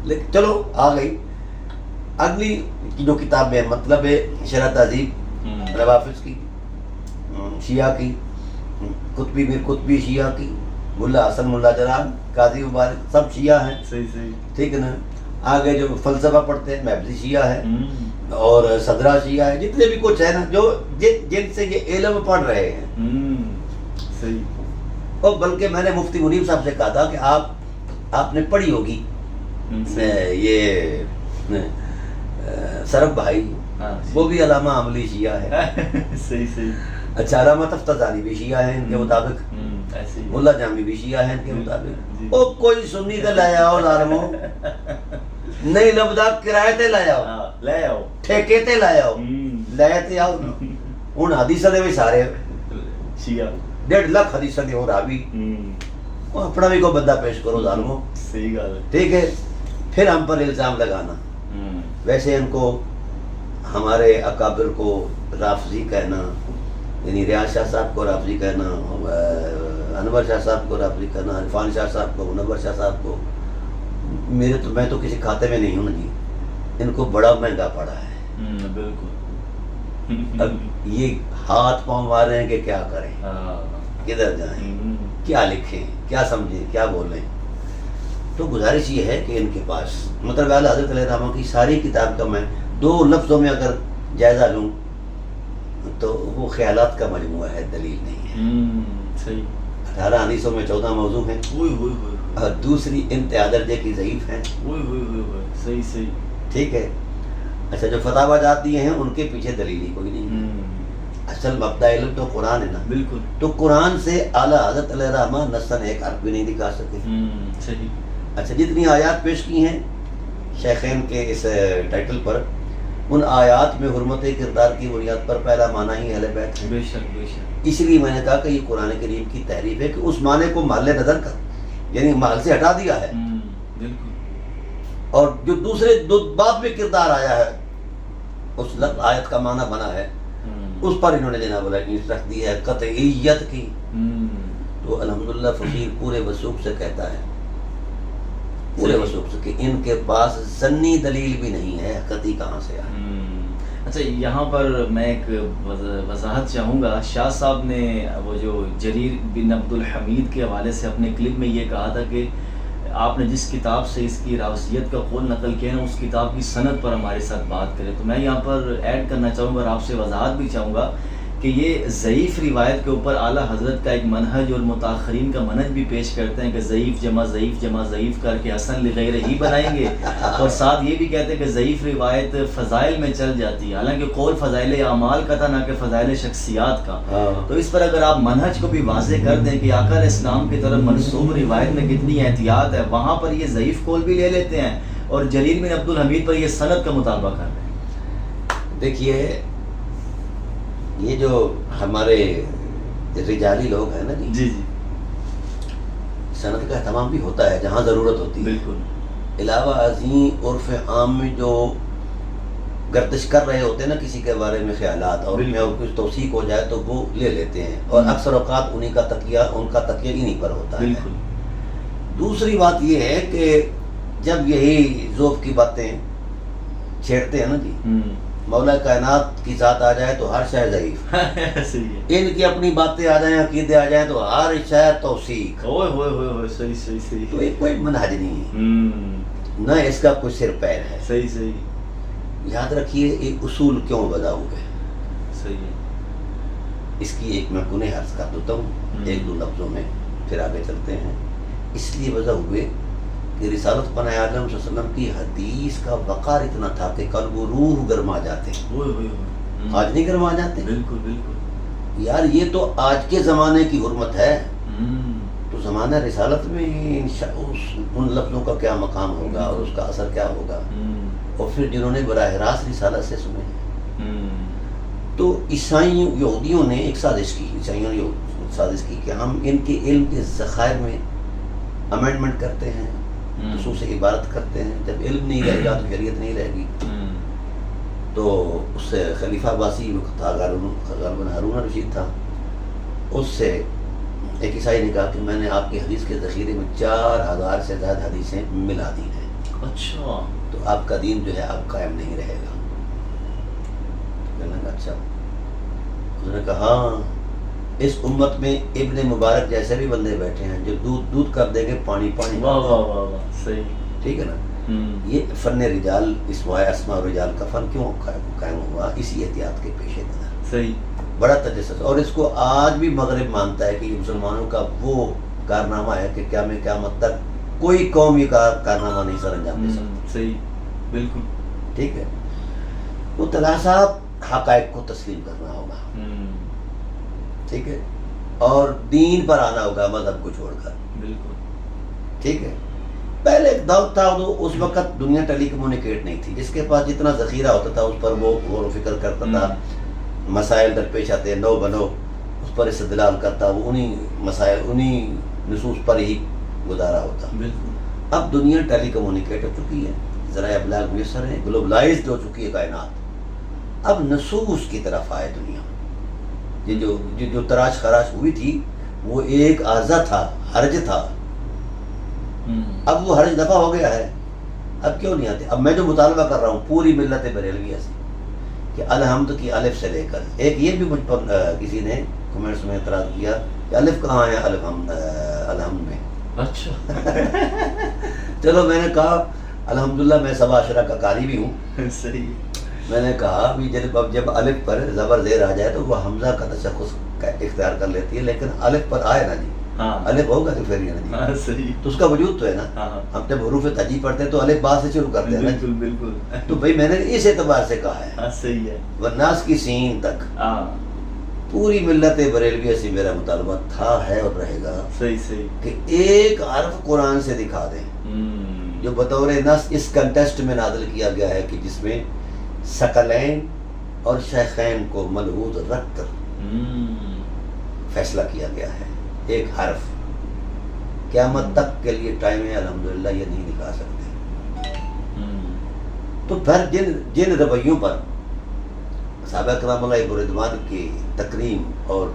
لیکن چلو آ گئی اگلی جو کتاب ہے، مطلب شرح تہذیب روافظ کی، شیعہ کی، قطبی میر قطبی شیعہ کی، ملا حسن ملا جلال، قاضی مبارک، سب شیعہ ہیں۔ صحیح صحیح، ٹھیک ہے نا؟ آگے جو فلسفہ پڑھتے ہیں محبوبی شیعہ ہے، اور صدرہ شیعہ ہے، جتنے بھی کچھ ہے نا جو جن سے یہ علم پڑھ رہے ہیں۔ صحیح، اور بلکہ میں نے مفتی منیب صاحب سے کہا تھا کہ آپ نے پڑھی ہوگی یہ سرف بھائی، وہ بھی علامہ عملی شیعہ ہے۔ صحیح صحیح، اچھا، علامہ تفتزانی بھی شیعہ ہیں ان کے مطابق، ملا جامی بھی شیعہ ہیں ان کے مطابق۔ او کوئی سنی تے لے آؤ ظالمو، نہیں لبدا کرائے تے لے آؤ، ٹھیکے تے لے آؤ، لے تے آؤ۔ ہن حدیثاں دے وچ سارے شیعہ 1.5 لاکھ حدیثاں دے ہو راوی، اپنا بھی کوئی بندہ پیش کرو ظالمو۔ صحیح گل ہے، ٹھیک ہے؟ پھر ہم پر الزام لگانا، ویسے ان کو ہمارے اکابر کو رافضی کہنا، یعنی ریاض شاہ صاحب کو رافضی کہنا، انور شاہ صاحب کو رافضی کہنا، عرفان شاہ صاحب کو، منور شاہ صاحب کو، میں تو کسی کھاتے میں نہیں ہوں جی، ان کو بڑا مہنگا پڑا ہے۔ بالکل، اب یہ ہاتھ پاؤں مار رہے ہیں کہ کیا کریں، کدھر جائیں، کیا لکھیں، کیا سمجھیں، کیا بولیں۔ تو گزارش یہ ہے کہ ان کے پاس مطلب اعلیٰ حضرت علیہ الرحمہ کی ساری کتاب کا میں 2 لفظوں میں اگر جائزہ لوں تو وہ خیالات کا مجموعہ ہے، دلیل نہیں ہے۔ صحیح، 18 حدیثوں میں 14 موضوع ہیں، اور دوسری انتہا درجے کی ضعیف ہیں. صحیح صحیح. ٹھیک ہے. اچھا جو فتاوی جاتی ہیں ان کے پیچھے دلیل ہی کوئی نہیں. اصل مبدا علم تو قرآن ہے نا. بالکل. تو قرآن سے اعلیٰ حضرت علیہ الرحمٰن نصاً ایک حرف بھی نہیں دکھا سکے. صحیح. اچھا جتنی آیات پیش کی ہیں شیخین کے اس ٹائٹل پر، ان آیات میں حرمت کردار کی بنیاد پر پہلا معنی ہی اہل بیت ہے. بے شک بے شک. اس لیے میں نے کہا کہ یہ قرآن کریم کی تحریف ہے کہ اس معنی کو محل نظر کر، یعنی محل سے ہٹا دیا ہے. بالکل. اور جو دوسرے دو بعد میں کردار آیا ہے اس آیت کا معنی بنا ہے، اس پر انہوں نے جناب اللہ رکھ دی ہے قطعیت کی. تو الحمدللہ فقیر پورے وثوق سے کہتا ہے، پورے وثوق سے، کہ ان کے پاس ظنی دلیل بھی نہیں ہے، قطعی کہاں سے آئے. اچھا یہاں پر میں ایک وضاحت چاہوں گا. شاہ صاحب نے وہ جو جریر بن عبد الحمید کے حوالے سے اپنے کلپ میں یہ کہا تھا کہ آپ نے جس کتاب سے اس کی راویت کا قول نقل کیا ہے اس کتاب کی سند پر ہمارے ساتھ بات کریں. تو میں یہاں پر ایڈ کرنا چاہوں گا اور آپ سے وضاحت بھی چاہوں گا کہ یہ ضعیف روایت کے اوپر اعلیٰ حضرت کا ایک منہج اور متاخرین کا منہج بھی پیش کرتے ہیں کہ ضعیف جمع ضعیف جمع ضعیف کر کے حسن لغیر ہی بنائیں گے، اور ساتھ یہ بھی کہتے ہیں کہ ضعیف روایت فضائل میں چل جاتی ہے، حالانکہ قول فضائل اعمال کا تھا نہ کہ فضائل شخصیات کا. تو اس پر اگر آپ منہج کو بھی واضح کر دیں کہ آقا علیہ السلام کی طرف منسوب روایت میں کتنی احتیاط ہے، وہاں پر یہ ضعیف قول بھی لے لیتے ہیں اور جریر بن عبد الحمید پر یہ سند کا مطالبہ کر رہے ہیں. دیکھیے یہ جو ہمارے رجالی لوگ ہیں نا جی، جی جی، سند کا اہتمام بھی ہوتا ہے جہاں ضرورت ہوتی ہے. بالکل. علاوہ ازیں عرف عام میں جو گردش کر رہے ہوتے ہیں نا کسی کے بارے میں خیالات، اور میں کچھ توثیق ہو جائے تو وہ لے لیتے ہیں، اور اکثر اوقات انہی کا تکیہ انہی پر ہوتا ہے. بالکل. دوسری بات یہ ہے کہ جب یہی ذوق کی باتیں چھیڑتے ہیں نا جی، مولا کائنات کی ذات آ جائے تو ہر شے ضعیف، ان کی اپنی باتیں آ جائیں، عقیدے آ جائیں تو ہر شے توثیق. صحیح صحیح صحیح. تو یہ کوئی منہج نہیں ہے، نہ اس کا کوئی سر پیر ہے. صحیح صحیح. یاد رکھیے یہ اصول کیوں وضع ہوئے. صحیح ہے. اس کی ایک میں کنہ عرض کر دیتا ہوں ایک دو لفظوں میں، پھر آگے چلتے ہیں. اس لیے وضع ہوئے کہ رسالت پناہ عالم صلی اللہ علیہ وسلم کی حدیث کا وقار اتنا تھا کہ قلب و روح گرما جاتے ہیں. آج نہیں گرما جاتے. بالکل بالکل. یار یہ تو آج کے زمانے کی حرمت ہے، تو زمانہ رسالت میں ان لفظوں کا کیا مقام ہوگا اور اس کا اثر کیا ہوگا. اور پھر جنہوں نے براہ راست رسالت سے سنے، تو عیسائیوں یہودیوں نے ایک سازش کی، عیسائیوں نے سازش کی کہ ہم ان کے علم کے ذخائر میں امینڈمنٹ کرتے ہیں، خصوص عبارت کرتے ہیں. جب علم نہیں رہے گا تو شریعت نہیں رہے گی. تو اس سے خلیفہ عباسی تھا، غالباً ہارون رشید تھا، اس سے ایک عیسائی نے کہا کہ میں نے آپ کی حدیث کے ذخیرے میں 4000 سے زیادہ حدیثیں ملا دی ہیں. اچھا. تو آپ کا دین جو ہے اب قائم نہیں رہے گا. میں نے کہا اچھا. اس نے کہا ہاں اس امت میں ابن مبارک جیسے بھی بندے بیٹھے ہیں جو دودھ کر دیں گے پانی پانی. واہ واہ واہ واہ. صحیح. ٹھیک ہے نا. یہ فن رجال اسماء رجال کا فن کیوں قائم ہوا؟ اسی احتیاط کے پیش نظر. صحیح. بڑا تجسس، اور اس کو آج بھی مغرب مانتا ہے کہ یہ مسلمانوں کا وہ کارنامہ ہے کہ قیامت تک کوئی قوم یہ کارنامہ نہیں سر انجام دے سکتی. صحیح. بالکل. ٹھیک ہے. تو طلحہ صاحب حقائق کو تسلیم کرنا ہوگا. ٹھیک ہے. اور دین پر آنا ہوگا مذہب کو چھوڑ کر. بالکل. ٹھیک ہے. پہلے ایک دور تھا، اس وقت دنیا ٹیلی کمیونیکیٹ نہیں تھی، جس کے پاس جتنا ذخیرہ ہوتا تھا اس پر وہ غور و فکر کرتا تھا. مسائل درپیش آتے نو بنو اس پر استدلال کرتا، وہ انہی مسائل انہی نصوص پر ہی گزارا ہوتا. بالکل. اب دنیا ٹیلی کمیونیکیٹ ہو چکی ہے، ذرائع ابلاغ میسر ہیں، گلوبلائزڈ ہو چکی ہے کائنات. اب نصوص کی طرف آئے دنیا. یہ جو تراش خراش ہوئی تھی وہ ایک عارضہ تھا، حرج تھا. اب وہ حرج دفع ہو گیا ہے. اب کیوں نہیں آتے؟ اب میں جو مطالبہ کر رہا ہوں پوری ملت بریلویہ سے کہ الحمد کی الف سے لے کر، ایک یہ بھی مجھ پر کسی نے کمنٹس میں اعتراض کیا کہ الف کہاں ہے الحمد میں. اچھا. چلو میں نے کہا الحمدللہ میں سبا عشرہ کا قاری بھی ہوں. صحیح. میں نے کہا بھی جب الف پر زبر زیر آ جائے تو وہ حمزہ کا تشخص اختیار کر لیتی ہے، لیکن الف پر آئے نا جی ہاں الف ہوگا تو پھر یہ ہاں صحیح تو اس کا وجود تو ہے نا. ہاں ہم جب حروف تہجی پڑھتے ہیں تو الف با سے شروع کرتے ہیں نا. بالکل بالکل تو بھائی میں نے اس اعتبار سے کہا ہے ہاں صحیح ہے والناس کی سین تک ہاں پوری ملت بریلوی سے میرا مطالبہ تھا ہے اور رہے گا صحیح صحیح کہ ایک حرف قرآن سے دکھا دیں جو بطور نص اس کنٹیسٹ میں نازل کیا گیا ہے کہ جس میں ثقلین اور شیخین کو ملحوظ رکھ کر فیصلہ کیا گیا ہے. ایک حرف قیامت تک کے لیے ٹائم ہے الحمدللہ یہ نہیں دکھا سکتے. تو پھر جن رویوں پر صحابہ کرام علیہ رضوان کی تکریم اور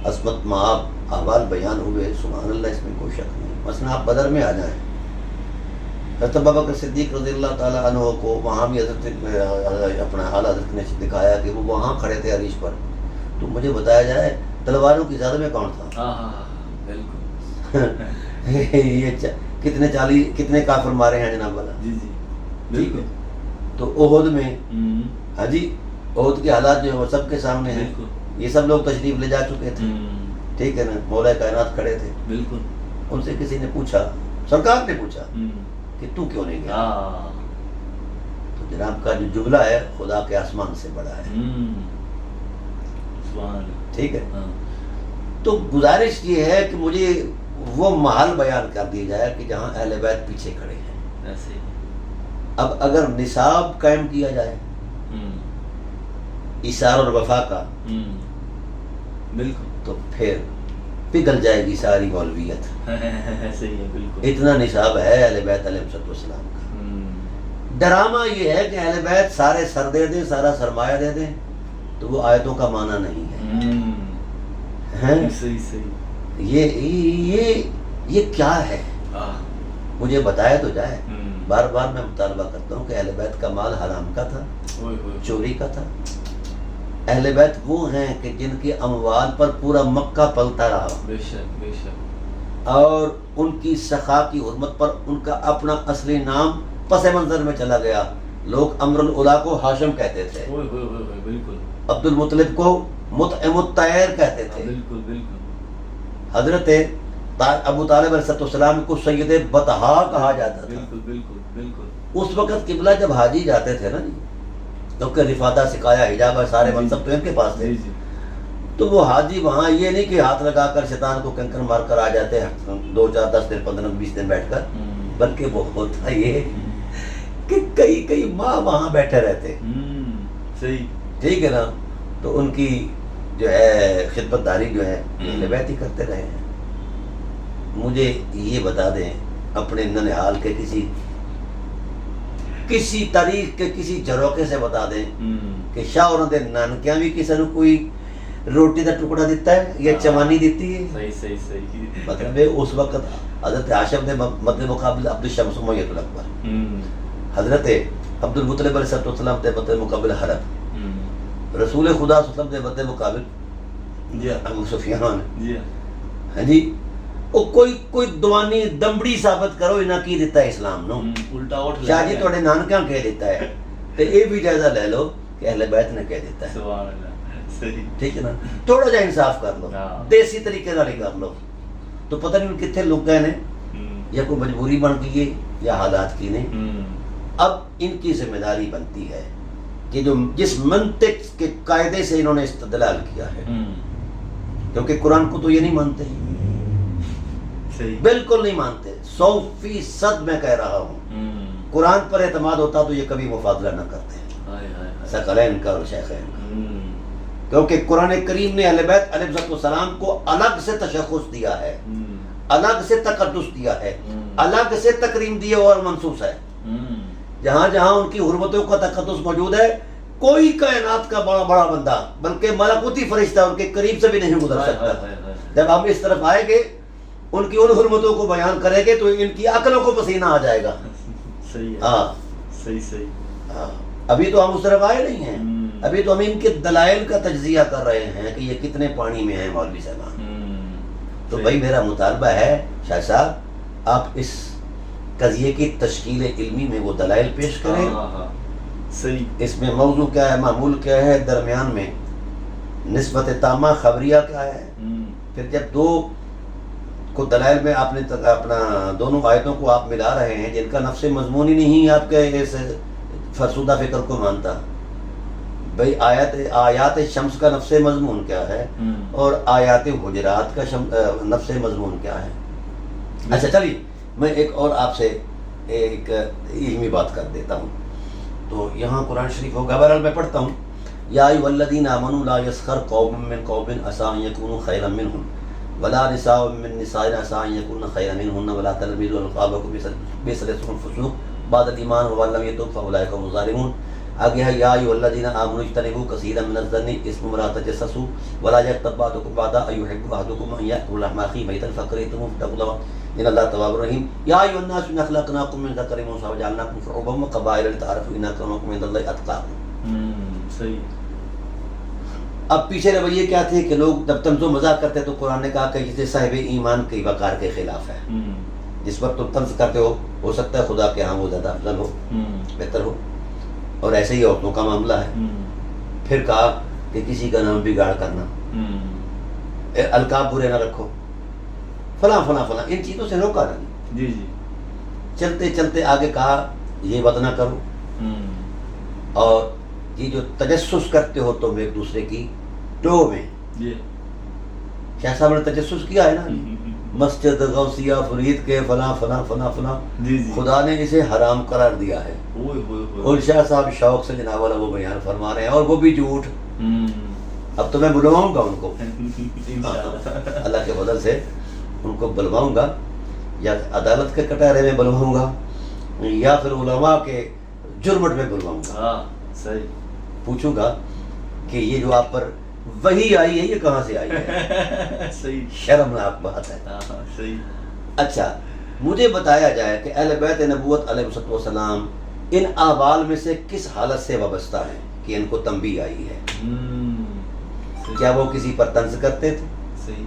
عظمت معاب احوال بیان ہوئے سبحان اللہ اس میں کوئی شک نہیں. مثلا آپ بدر میں آ جائیں حضرت ابوبکر صدیق رضی اللہ تعالیٰ عنہ کو وہاں بھی حضرت اپنا اعلیٰ حضرت نے دکھایا کہ وہ وہاں کھڑے تھے عریش پر. تو مجھے بتایا جائے تلواروں کی زیادہ میں کون تھا؟ یہ کتنے کافر مارے ہیں جناب والا. جی جی ٹھیک ہے. تو احد میں ہاں جی احد کے حالات جو ہیں وہ سب کے سامنے ہیں. یہ سب لوگ تشریف لے جا چکے تھے. ٹھیک ہے نا. مولا کائنات کھڑے تھے. بالکل. ان سے کسی نے پوچھا سرکار نے پوچھا کہ تو کیوں نہیں گیا؟ تو جناب کا جو جملہ ہے خدا کے آسمان سے بڑا ہے. ٹھیک ہے. تو گزارش یہ ہے کہ مجھے وہ محل بیان کر دیا جائے کہ جہاں اہل بیت پیچھے کھڑے ہیں. اب اگر نصاب قائم کیا جائے ایثار اور وفا کا بالکل تو پھر پگھل جائے گی ساری مولویت. صحیح ہے بالکل. اتنا نصاب ہے اہل بیت علیہ السلام کا. ڈرامہ یہ ہے کہ اہل بیت سارے سر دے دیں سارا سرمایہ دے دیں تو وہ آیتوں کا معنی نہیں ہے. صحیح صحیح. یہ کیا ہے مجھے بتایا تو جائے. بار بار میں مطالبہ کرتا ہوں کہ اہل بیت کا مال حرام کا تھا چوری کا تھا. اہل بیت وہ ہیں کہ جن کی اموال پر پورا مکہ پلتا رہا. بے شک بے شک. اور ان کی سخا کی حرمت پر ان کا اپنا اصلی نام پس منظر میں چلا گیا. لوگ امر العلا کو ہاشم کہتے تھے. بالکل. عبد المطلب کو مطعم الطیر کہتے تھے. بالکل بالکل. حضرت ابو طالب علیہ السلام کو سید بطحا کہا جاتا تھا. بالکل بالکل بالکل. اس وقت قبلہ جب حاجی جاتے تھے نا جی کیونکہ رفادہ سکایا حجاب سارے منصب تو ان کے پاس تھے. تو وہ حاجی وہاں یہ نہیں کہ ہاتھ لگا کر شیطان کو کنکر مار کر آ جاتے 2 4 10 دن 15 20 دن بیٹھ کر, بلکہ وہ ہوتا یہ کہ کئی ماہ وہاں بیٹھے رہتے. صحیح. ٹھیک ہے نا. تو ان کی جو ہے خدمت داری جو ہے اہل بیت ہی کرتے رہے ہیں. مجھے یہ بتا دیں اپنے ننہال کے کسی تاریخ کے کسی جھروکے سے بتا دیں کہ شاہ اور دے نانکیاں بھی کسی نے کوئی روٹی کا ٹکڑا دیتا ہے یا چوانی دیتی ہے. صحیح صحیح صحیح. مطلب اس وقت حضرت ہاشم نے مد مقابل عبد الشمس امیۃ الاکبر, حضرت عبد المطلب علیہ السلام نے مد مقابل حرب, رسول خدا صلی اللہ علیہ وسلم نے مد مقابل ابو سفیان. ہاں جی. کوئی دوانی دمبڑی ثابت کرو انہاں کی دیتا ہے اسلام نو. الٹا اٹھ شاہ جی تھوڑے نانکیاں کہہ دیتا ہے تو یہ بھی جائزہ لے لو کہ اہل بیت نے کہہ دیتا ہے. سبحان اللہ. صحیح. ٹھیک ہے نا. تھوڑا جا انصاف کر لو, دیسی طریقے نال ہی کر لو. تو پتہ نہیں کتنے لوگ گئے نے یا کوئی مجبوری بن گئی ہے یا حالات کی نہیں. اب ان کی ذمہ داری بنتی ہے کہ جو جس منطق کے قاعدے سے انہوں نے استدلال کیا ہے, کیونکہ قرآن کو تو یہ نہیں مانتے, بالکل نہیں مانتے. 100% میں کہہ رہا ہوں قرآن پر اعتماد ہوتا تو یہ کبھی مفاضلہ نہ کرتے ثقلین کا اور شیخین کا, کیونکہ قرآن کریم نے اہل بیت علیہ السلام کو الگ سے تشخص دیا ہے, الگ سے تقدس دیا ہے, الگ سے تکریم دی اور منصوص ہے. جہاں جہاں ان کی حرمتوں کا تقدس موجود ہے کوئی کائنات کا بڑا بندہ بلکہ ملکوتی فرشتہ ان کے قریب سے بھی نہیں گزر سکتا. جب ہم اس طرف آئیں گے ان کی ان حرمتوں کو بیان کریں گے تو ان کی عقلوں کو پسینہ آ جائے گا. صحیح. ہاں صحیح صحیح. ابھی تو ہم اس طرف آئے نہیں ہیں, ابھی تو ہم ان کے دلائل کا تجزیہ کر رہے ہیں کہ یہ کتنے پانی میں ہیں مولوی صاحبان. تو بھائی میرا مطالبہ ہے شاہ صاحب آپ اس قضیے کی تشکیل علمی میں وہ دلائل پیش کریں. صحیح. اس میں موضوع کیا ہے, معمول کیا ہے, درمیان میں نسبت تامہ خبریہ کیا ہے. پھر جب 2 کو دلائل میں آپ نے اپنا دونوں آیتوں کو آپ ملا رہے ہیں جن کا نفس مضمون ہی نہیں آپ کے اس فرسودہ فکر کو مانتا. بھئی آیات شمس کا نفس مضمون کیا ہے اور آیات حجرات کا نفس مضمون کیا ہے. اچھا چلیے میں ایک اور آپ سے ایک علمی بات کر دیتا ہوں. تو یہاں قرآن شریف ہوگا، بہرحال میں پڑھتا ہوں. یا ایھا الذین آمنوا لا یسخر قوم من قوم عسیٰ ان یکونوا خیرا منہم ولا نساء من نساء عسیٰ ان یکن خیرا منہن ولا تلمزوا القابکم بئس الاسم الفسوق بعد الایمان ومن لم یتب فاولئک هم الظالمون. آگے ہے یا ایھا الذین آمنوا اجتنبوا کثیرا من الظن اثم ولا تجسسوا ولا یغتب بعضکم بعضا ایحب احدکم ان یأکل لحم اخیہ میتا فکرہتموہ فاتقوا اللہ ان اللہ تواب الرحیم. یا ایھا الناس انا خلقناکم من ذکر و انثی وجعلناکم شعوبا وقبائل لتعارفوا ان اکرمکم عند اللہ اتقاکم. صحیح. اب پیچھے رویے کیا تھے کہ لوگ جب طنز و مذاق کرتے تو قرآن نے کہا کہ یہ صاحب ایمان کے وقار کے خلاف ہے. جس وقت تم طنز کرتے ہو سکتا ہے خدا کے ہاں وہ زیادہ افضل ہو، بہتر ہو. اور ایسے ہی عورتوں کا معاملہ ہے. پھر کہا کہ کسی کا نام بگاڑ کرنا، القاب برے نہ رکھو، فلاں فلاں فلاں، ان چیزوں سے روکا نہیں. جی جی. چلتے چلتے آگے کہا یہ بد نہ کرو، اور یہ جو تجسس کرتے ہو تم ایک دوسرے کی ٹو میں. شاہ صاحب نے تجسس کیا ہے نا، مسجد غوثیہ فرید کے فلاں فلاں فلاں فلاں، خدا نے اسے حرام قرار دیا ہے. اور شاہ صاحب شوق سے جناب والا وہ بیان فرما رہے ہیں، اور وہ بھی جھوٹ. اب تو میں بلواؤں گا ان کو اللہ کے فضل سے، ان کو بلواؤں گا، یا عدالت کے کٹہرے میں بلواؤں گا یا پھر علماء کے جرمٹ میں بلواؤں گا. صحیح. پوچھوں گا کہ یہ جو آپ پر وحی آئی ہے یہ کہاں سے آئی ہے. صحیح. شرمناک بات ہے. صحیح. اچھا مجھے بتایا جائے کہ اہل بیت نبوت علیہ السلام ان اعمال میں سے کس حالت سے وابستہ ہیں کہ ان کو تنبیہ آئی ہے. کیا وہ کسی پر طنز کرتے تھے؟ صحیح.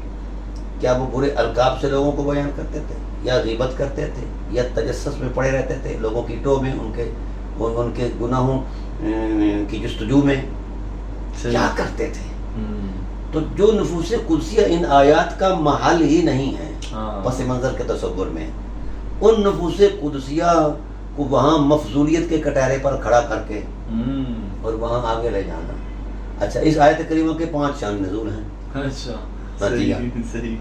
کیا وہ برے القاب سے لوگوں کو بیان کرتے تھے، یا غیبت کرتے تھے، یا تجسس میں پڑے رہتے تھے لوگوں کی ٹو میں، ان کے گناہوں کی جستجو میں؟ کیا کرتے تھے؟ تو جو نفوس قدسیہ ان آیات کا محل ہی نہیں ہے پس منظر کے تصور میں، ان نفوس قدسیہ کو وہاں مفضولیت کے کٹہرے پر کھڑا کر کے اور وہاں آگے لے جانا. اچھا اس آیت کریمہ کے 5 شان نزول ہیں. اچھا صحیح.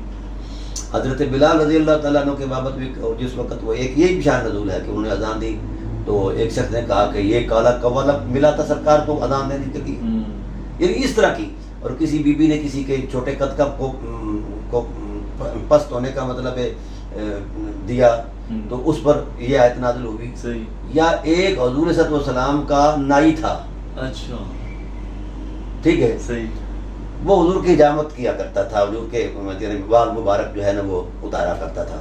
حضرت بلال رضی اللہ تعالیٰ عنہ کے بابت بھی جس وقت وہ ایک یہ بھی شان نزول ہے کہ انہوں نے اذان دی تو ایک شخص نے کہا کہ یہ کالا کوالا ملا تھا سرکار کو اذان دینے کے لیے، یعنی اس طرح کی. اور کسی بی بی نے کسی کے چھوٹے قد کا کو پست ہونے کا مطلب دیا تو اس پر یہ آیت نازل ہوئی. یا ایک حضور صلی اللہ علیہ وسلم کا نائی تھا، اچھا ٹھیک ہے، صحیح، وہ حضور کی حجامت کیا کرتا تھا، حضور کے بال مبارک جو ہے نا وہ اتارا کرتا تھا.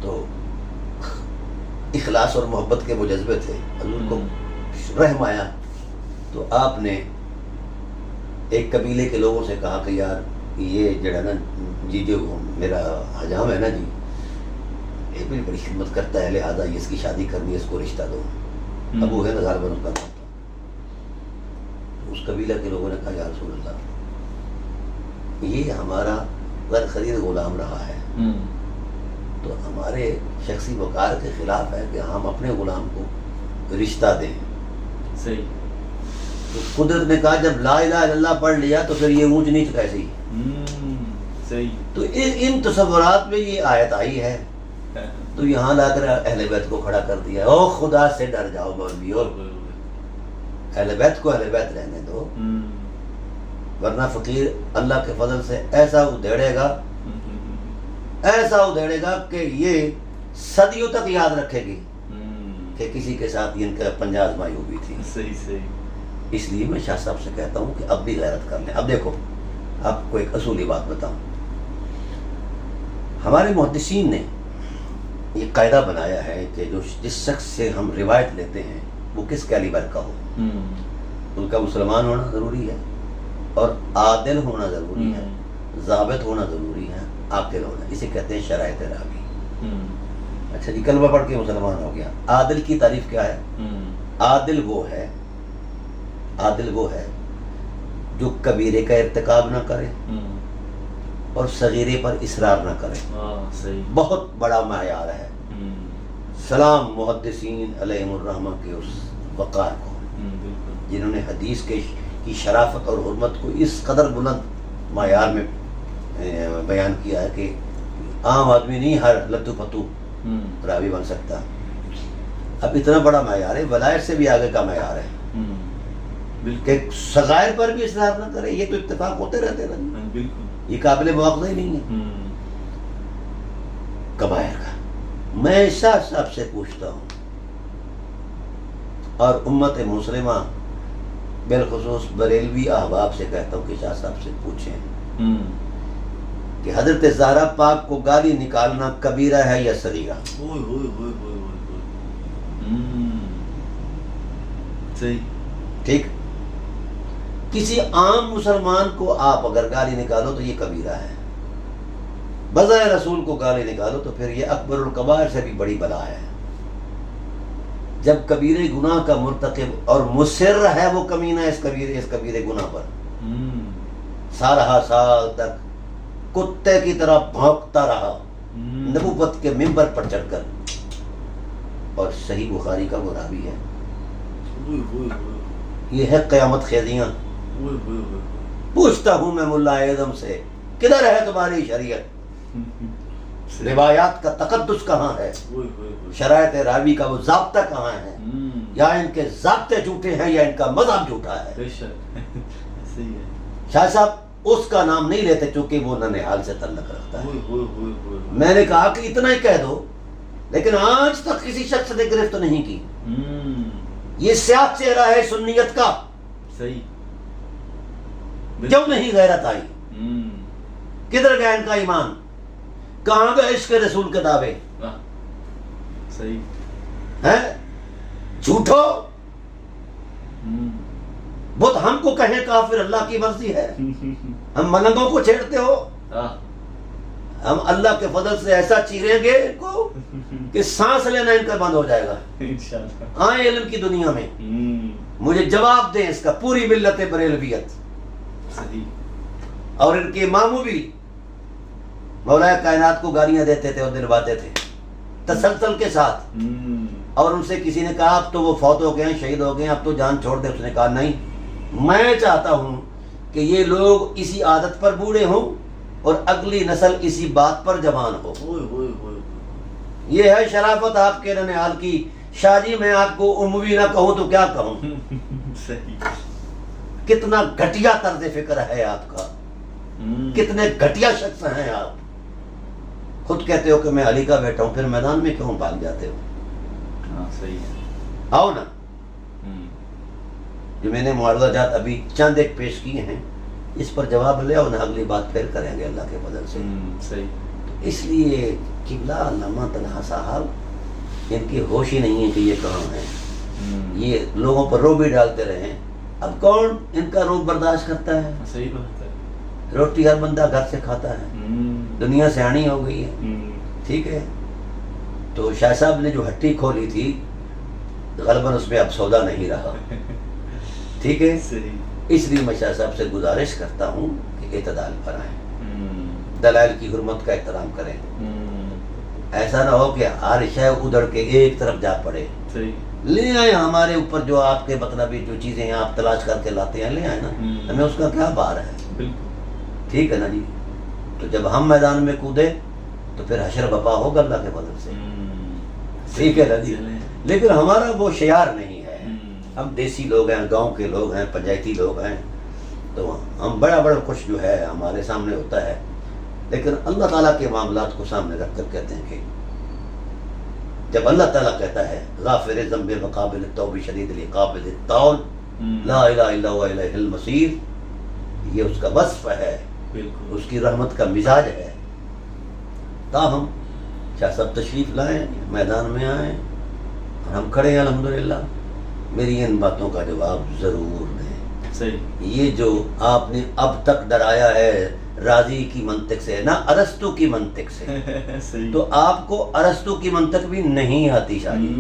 تو اخلاص اور محبت کے وہ جذبے تھے، حضور کو رحم آیا تو آپ نے ایک قبیلے کے لوگوں سے کہا کہ یار یہ جو ہے نا جی جو میرا حجام ہے نا جی یہ بھی بڑی خدمت کرتا ہے، لہٰذا اس کی شادی کرنی ہے، اس کو رشتہ دو. ابو ہے نظار بن اس کا نام تھا. اس قبیلہ کے لوگوں نے کہا یا رسول اللہ یہ ہمارا غیر خرید غلام رہا ہے تو ہمارے شخصی وقار کے خلاف ہے کہ ہم اپنے غلام کو رشتہ دیں. صحیح. تو قدرت نے کہا جب لا الہ الا اللہ پڑھ لیا تو پھر یہ اونچ نیچ کیسے ہی. صحیح. تو ان تصورات میں یہ آیت آئی ہے تو یہاں لا کر اہل بیت کو کھڑا کر دیا. او خدا سے ڈر جاؤ مولویو، اہل بیت کو اہل بیت رہنے دو، ورنہ فقیر اللہ کے فضل سے ایسا ادھیڑے گا کہ یہ صدیوں تک یاد رکھے گی کہ کسی کے ساتھ ان کا پنجہ آزمائی ہوئی تھی. صحیح صحیح. اس لیے میں شاہ صاحب سے کہتا ہوں کہ اب بھی غیرت کر لیں. اب دیکھو آپ کو ایک اصولی بات بتاؤں، ہمارے محدثین نے یہ قاعدہ بنایا ہے کہ جس شخص سے ہم روایت لیتے ہیں وہ کس کیلیبر کا ہو. ان کا مسلمان ہونا ضروری ہے، اور عادل ہونا ضروری ہے، ضابط ہونا ضروری ہے، عاقل ہونا. اسے کہتے ہیں شرائط راوی. اچھا جی کلمہ پڑھ کے مسلمان ہو گیا. عادل کی تعریف کیا ہے؟ عادل وہ ہے جو کبیرے کا ارتکاب نہ کرے اور صغیرے پر اصرار نہ کریں. صحیح. بہت بڑا معیار ہے. سلام محدثین علیہم الرحمہ کے اس وقار کو جنہوں نے حدیث کی شرافت اور حرمت کو اس قدر بلند معیار میں بیان کیا ہے کہ عام آدمی نہیں ہر لتو پتو راوی بن سکتا. اب اتنا بڑا معیار ہے، ولایت سے بھی آگے کا معیار ہے کہ صغائر پر بھی اصرار نہ کرے. یہ تو اتفاق ہوتے رہتے ہیں، یہ قابل مواخذہ ہی نہیں ہے. کبائر کا میں شاہ صاحب سے پوچھتا ہوں اور امت مسلمہ بالخصوص بریلوی احباب سے کہتا ہوں کہ شاہ صاحب سے پوچھیں کہ حضرت زہرا پاک کو گالی نکالنا کبیرہ ہے یا صغیرہ؟ ٹھیک، کسی عام مسلمان کو آپ اگر گالی نکالو تو یہ کبیرہ ہے، بظاہر رسول کو گالی نکالو تو پھر یہ اکبر الکبائر سے بھی بڑی بلا ہے. جب کبیرے گناہ کا مرتکب اور مصر ہے وہ کمینہ اس کبیرے گناہ پر، سالہ سال تک کتے کی طرح بھونکتا رہا نبوت کے منبر پر چڑھ کر، اور صحیح بخاری کا وہ راوی ہے. یہ ہے قیامت خیزیاں. پوچھتا ہوں میں ملا اعظم سے، کدھر ہے تمہاری شریعت؟ روایات کا تقدس کہاں ہے؟ شرائط راوی کا وہ ضابطہ کہاں ہے؟ یا ان کے ضابطے جھوٹے ہیں یا ان کا مذہب جھوٹا ہے؟ شاہ صاحب اس کا نام نہیں لیتے چونکہ وہ ننہال سے تعلق رکھتا ہے. میں نے کہا کہ اتنا ہی کہہ دو، لیکن آج تک کسی شخص نے گرفت نہیں کی. یہ سیاہ چہرہ ہے سنیت کا. صحیح. کیوں نہیں غیرت آئی؟ کدھر گیا ان کا ایمان؟ کہاں گئے عشق رسول کے دعوے؟ صحیح ہے جھوٹو. بت ہم کو کہیں کافر اللہ کی مرضی ہے. ہم ملنگوں کو چھیڑتے ہو، ہم اللہ کے فضل سے ایسا چیریں گے ان کو کہ سانس لینا ان کا بند ہو جائے گا. آئیں علم کی دنیا میں، مجھے جواب دیں اس کا. پوری ملت بریلویت اور ان کے اماموں بھی مولا کائنات کو گالیاں دیتے تھے اور دلواتے تھے تسلسل کے ساتھ. اور ان سے کسی نے کہا اب تو وہ فوت ہو گئے ہیں، شہید ہو گئے ہیں، اب تو جان چھوڑ دے. اس نے کہا نہیں، میں چاہتا ہوں کہ یہ لوگ اسی عادت پر بوڑھے ہوں اور اگلی نسل اسی بات پر جوان ہو. یہ ہے شرافت آپ کے ننہال کی. شاہ جی میں آپ کو اموی نہ کہوں تو کیا کہوں؟ کتنا گھٹیا طرز فکر ہے آپ کا، کتنے گھٹیا شخص ہیں آپ. خود کہتے ہو کہ میں علی کا بیٹا ہوں، پھر میدان میں کیوں بھاگ جاتے ہو؟ صحیح ہے. آؤ نا، جو میں نے معارضہ جات ابھی چند ایک پیش کیے ہیں اس پر جواب لے، اور اگلی بات پھر کریں گے اللہ کے فضل سے. صحیح. اس لیے قبلہ علامہ طلحہ صاحب ان کی ہوش ہی نہیں ہے کہ یہ کہاں ہے. یہ لوگوں پر رو بھی ڈالتے رہے. اب کون ان کا روب برداشت کرتا ہے؟ صحیح بات ہے. روٹی ہر بندہ گھر سے کھاتا ہے، دنیا سیاحی ہو گئی ہے. ٹھیک ہے، تو شاہ صاحب نے جو ہٹی کھولی تھی غالباً اس میں اب سودا نہیں رہا. ٹھیک ہے، اس لیے میں شاہ صاحب سے گزارش کرتا ہوں کہ اعتدال پر آئیں، دلائل کی حرمت کا احترام کریں. ایسا نہ ہو کہ ہر شے ادھر کے ایک طرف جا پڑے. لے آئیں ہمارے اوپر جو آپ کے مطلب جو چیزیں ہیں آپ تلاش کر کے لاتے ہیں، لے آئیں نا، ہمیں اس کا کیا بار ہے. ٹھیک ہے نا جی. تو جب ہم میدان میں کودے تو پھر حشر بپا ہوگا اللہ کے فضل سے. ٹھیک ہے نا جی. لیکن ہمارا وہ شعار نہیں ہے. ہم دیسی لوگ ہیں، گاؤں کے لوگ ہیں، پنچایتی لوگ ہیں، تو ہم بڑا کچھ جو ہے ہمارے سامنے ہوتا ہے. لیکن اللہ تعالیٰ کے معاملات کو سامنے رکھ کر کہتے ہیں کہ جب اللہ تعالیٰ کہتا ہے غافر ذنب وقابل التوب شدید العقاب ذی الطول لا الہ الا هو الیہ المصیر، یہ اس کا وصف ہے، اس کی رحمت کا مزاج ہے. تاہم شاہ صاحب تشریف لائیں، میدان میں آئیں، اور ہم کھڑے ہیں الحمدللہ. میری ان باتوں کا جواب ضرور دیں. صحیح. یہ جو آپ نے اب تک ڈرایا ہے راضی کی منطق سے، نہ ارسطو کی منطق سے، تو آپ کو ارسطو کی منطق بھی نہیں آتی شاہ جی.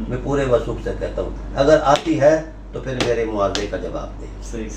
میں پورے وثوق سے کہتا ہوں اگر آتی ہے تو پھر میرے معاوضے کا جواب دیں. صحیح.